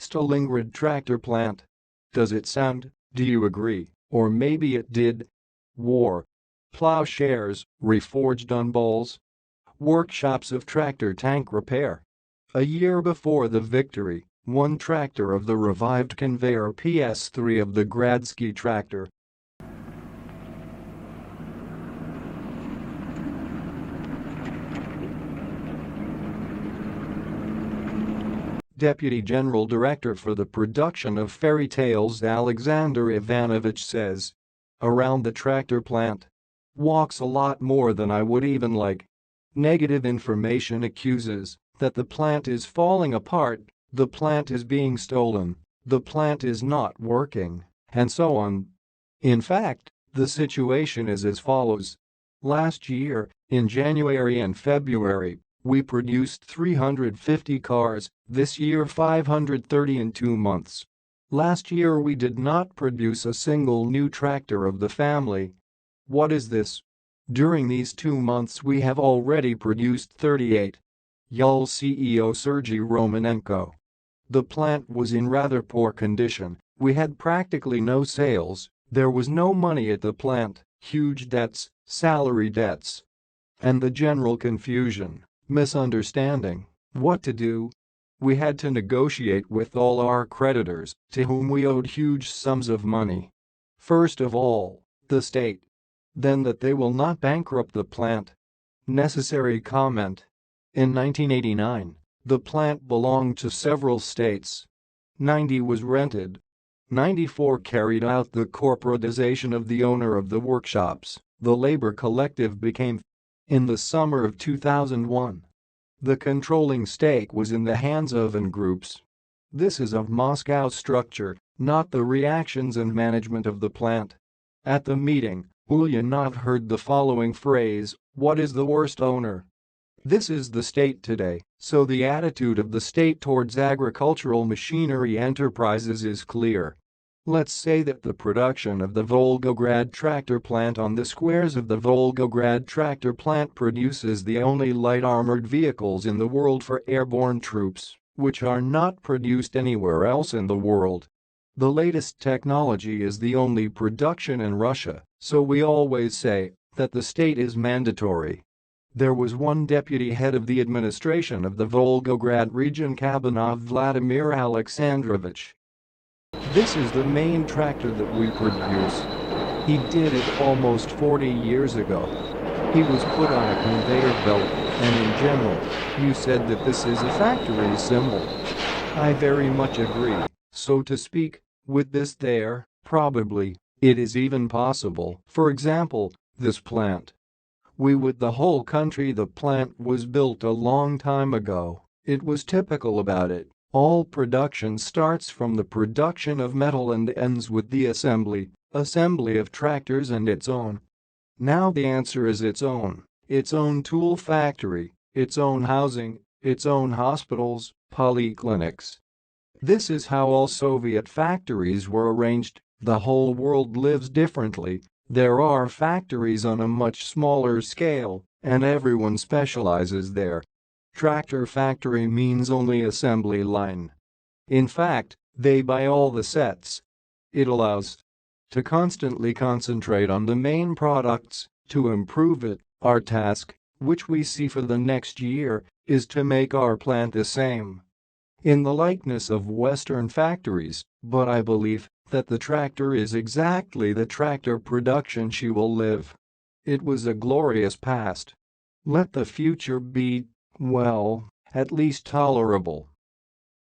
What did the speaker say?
Volgograd tractor plant. Does it sound, do you agree, or maybe it did? War. Plowshares, reforged on balls. Workshops of tractor tank repair. A year before the victory, one tractor of the revived conveyor PS3 of the Gradsky tractor. Deputy General Director for the Production of Fairy Tales Alexander Ivanovich says. Around the tractor plant. Walks a lot more than I would even like. Negative information accuses that the plant is falling apart, the plant is being stolen, the plant is not working, and so on. In fact, the situation is as follows. Last year, in January and February, we produced 350 cars, this year 530 in 2 months. Last year we did not produce a single new tractor of the family. What is this? During these 2 months we have already produced 38. Yul CEO Sergei Romanenko. The plant was in rather poor condition, we had practically no sales, there was no money at the plant, huge debts, salary debts. And the general confusion, misunderstanding, what to do? We had to negotiate with all our creditors, to whom we owed huge sums of money. First of all, the state. Then that they will not bankrupt the plant. Necessary comment. In 1989, the plant belonged to several states. 90 was rented. 94 carried out the corporatization of the owner of the workshops, the labor collective became. In the summer of 2001. The controlling stake was in the hands of N groups. This is of Moscow structure, not the reactions and management of the plant. At the meeting, Ulyanov heard the following phrase, what is the worst owner? This is the state today, so the attitude of the state towards agricultural machinery enterprises is clear. Let's say that the production of the Volgograd tractor plant on the squares of the Volgograd tractor plant produces the only light armored vehicles in the world for airborne troops, which are not produced anywhere else in the world. The latest technology is the only production in Russia, so we always say that the state is mandatory. There was one deputy head of the administration of the Volgograd region Kabinov Vladimir Alexandrovich. This is the main tractor that we produce. He did it almost 40 years ago. He was put on a conveyor belt, and in general, you said that this is a factory symbol. I very much agree, so to speak, with this there, probably, it is even possible, for example, this plant. We with the whole country the plant was built a long time ago, it was typical about it. All production starts from the production of metal and ends with the assembly of tractors and its own. Now the answer is its own tool factory, its own housing, its own hospitals, polyclinics. This is how all Soviet factories were arranged, the whole world lives differently, there are factories on a much smaller scale, and everyone specializes there. Tractor factory means only assembly line. In fact, they buy all the sets. It allows to constantly concentrate on the main products, to improve it. Our task, which we see for the next year, is to make our plant the same in the likeness of Western factories, but I believe that the tractor is exactly the tractor production she will live. It was a glorious past. Let the future be, well, at least tolerable.